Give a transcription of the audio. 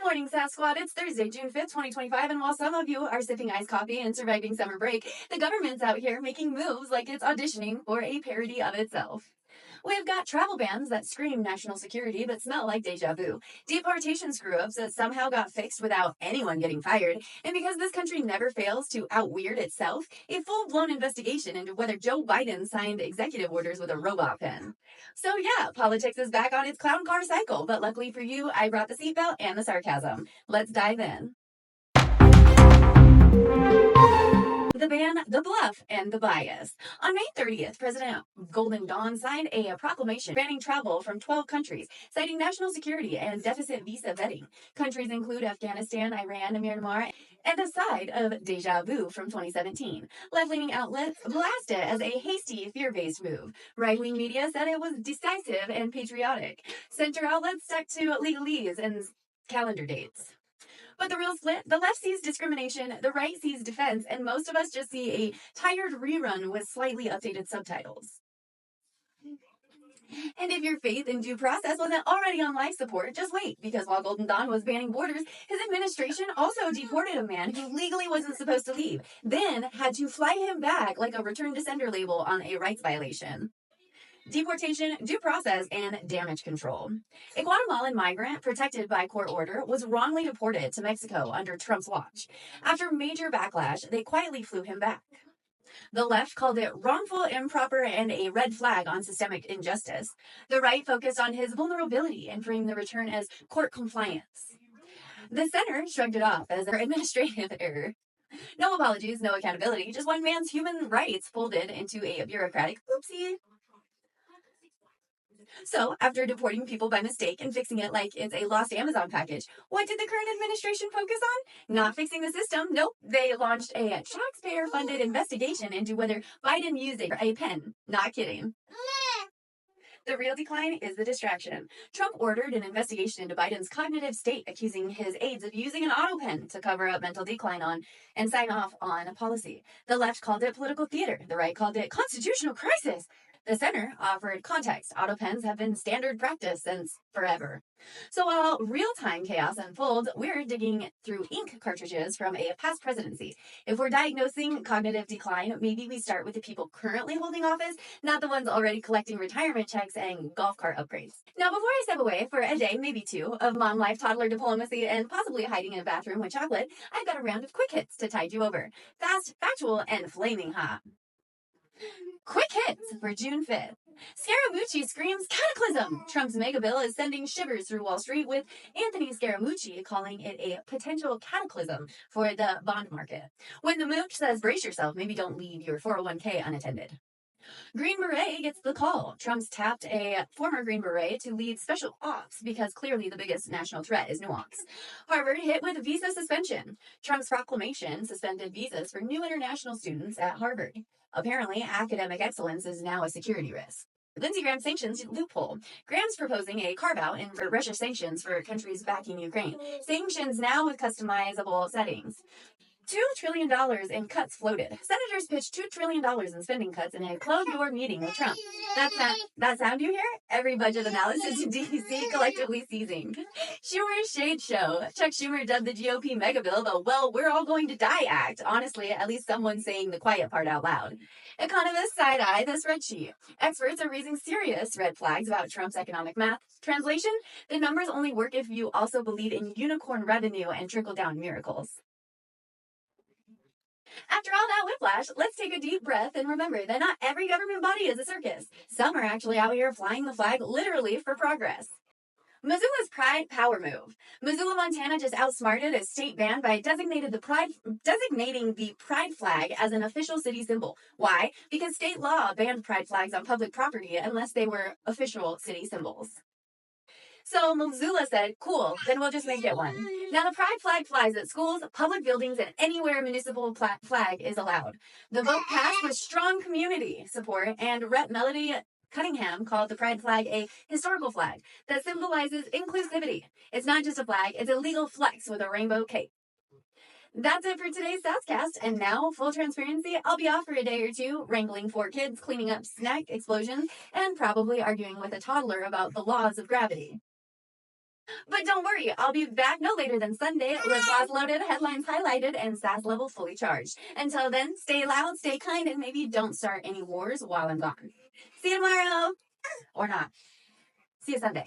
Morning, Sass Squad. It's Thursday, June 5th, 2025, and while some of you are sipping iced coffee and surviving summer break, the government's out here making moves like it's auditioning for a parody of itself. We've got travel bans that scream national security but smell like deja vu, deportation screw-ups that somehow got fixed without anyone getting fired, and because this country never fails to out-weird itself, a full-blown investigation into whether Joe Biden signed executive orders with a robot pen. So yeah, politics is back on its clown car cycle, but luckily for you, I brought the seatbelt and the sarcasm. Let's dive in. The ban, the bluff, and the bias. On May 30th, President Golden Dawn signed a proclamation banning travel from 12 countries, citing national security and deficit visa vetting. Countries include Afghanistan, Iran, Myanmar, and a side of deja vu from 2017. Left-leaning outlets blasted it as a hasty, fear-based move. Right-wing media said it was decisive and patriotic. Center outlets stuck to legalese and calendar dates. But the real split, the left sees discrimination, the right sees defense, and most of us just see a tired rerun with slightly updated subtitles. And if your faith in due process wasn't already on life support, just wait, because while Golden Dawn was banning borders, his administration also deported a man who legally wasn't supposed to leave, then had to fly him back like a return to sender label on a rights violation. Deportation, due process, and damage control. A Guatemalan migrant protected by court order was wrongly deported to Mexico under Trump's watch. After major backlash, they quietly flew him back. The left called it wrongful, improper, and a red flag on systemic injustice. The right focused on his vulnerability and framed the return as court compliance. The center shrugged it off as an administrative error. No apologies, no accountability, just one man's human rights folded into a bureaucratic oopsie. So, after deporting people by mistake and fixing it like it's a lost Amazon package, what did the current administration focus on? Not fixing the system. Nope. They launched a taxpayer-funded investigation into whether Biden used a pen. Not kidding. The real decline is the distraction. Trump ordered an investigation into Biden's cognitive state, accusing his aides of using an autopen to cover up mental decline on and sign off on a policy. The left called it political theater. The right called it constitutional crisis. The center offered context. Autopens have been standard practice since forever. So while real-time chaos unfolds, we're digging through ink cartridges from a past presidency. If we're diagnosing cognitive decline, maybe we start with the people currently holding office, not the ones already collecting retirement checks and golf cart upgrades. Now, before I step away for a day, maybe two, of mom life toddler diplomacy and possibly hiding in a bathroom with chocolate, I've got a round of quick hits to tide you over. Fast, factual, and flaming hot. Quick hits for June 5th. Scaramucci screams cataclysm. Trump's megabill is sending shivers through Wall Street, with Anthony Scaramucci calling it a potential cataclysm for the bond market. When the mooch says brace yourself, maybe don't leave your 401k unattended. Green Beret gets the call. Trump's tapped a former Green Beret to lead special ops because clearly the biggest national threat is nuance. Harvard hit with visa suspension. Trump's proclamation suspended visas for new international students at Harvard. Apparently, academic excellence is now a security risk. Lindsey Graham sanctions loophole. Graham's proposing a carve-out in Russia sanctions for countries backing Ukraine. Sanctions now with customizable settings. $2 trillion in cuts floated. Senators pitched $2 trillion in spending cuts in a closed-door meeting with Trump. That sound you hear? Every budget analysis in D.C. collectively seizing. Schumer's shade show. Chuck Schumer dubbed the GOP megabill the "well, we're all going to die" act. Honestly, at least someone's saying the quiet part out loud. Economists side-eye the spreadsheet. Experts are raising serious red flags about Trump's economic math. Translation? The numbers only work if you also believe in unicorn revenue and trickle-down miracles. After all that whiplash, let's take a deep breath and remember that not every government body is a circus. Some are actually out here flying the flag literally for progress. Missoula's Pride Power Move. Missoula, Montana just outsmarted a state ban by designating the pride flag as an official city symbol. Why? Because state law banned pride flags on public property unless they were official city symbols. So Missoula said, cool, then we'll just make it one. Now the pride flag flies at schools, public buildings, and anywhere a municipal flag is allowed. The vote passed with strong community support, and Rep. Melody Cunningham called the pride flag a historical flag that symbolizes inclusivity. It's not just a flag, it's a legal flex with a rainbow cape. That's it for today's SassCast, and now, full transparency, I'll be off for a day or two, wrangling 4 kids, cleaning up snack explosions, and probably arguing with a toddler about the laws of gravity. But don't worry, I'll be back no later than Sunday with laws loaded, headlines highlighted, and SAS level fully charged. Until then, stay loud, stay kind, and maybe don't start any wars while I'm gone. See you tomorrow! Or not. See you Sunday.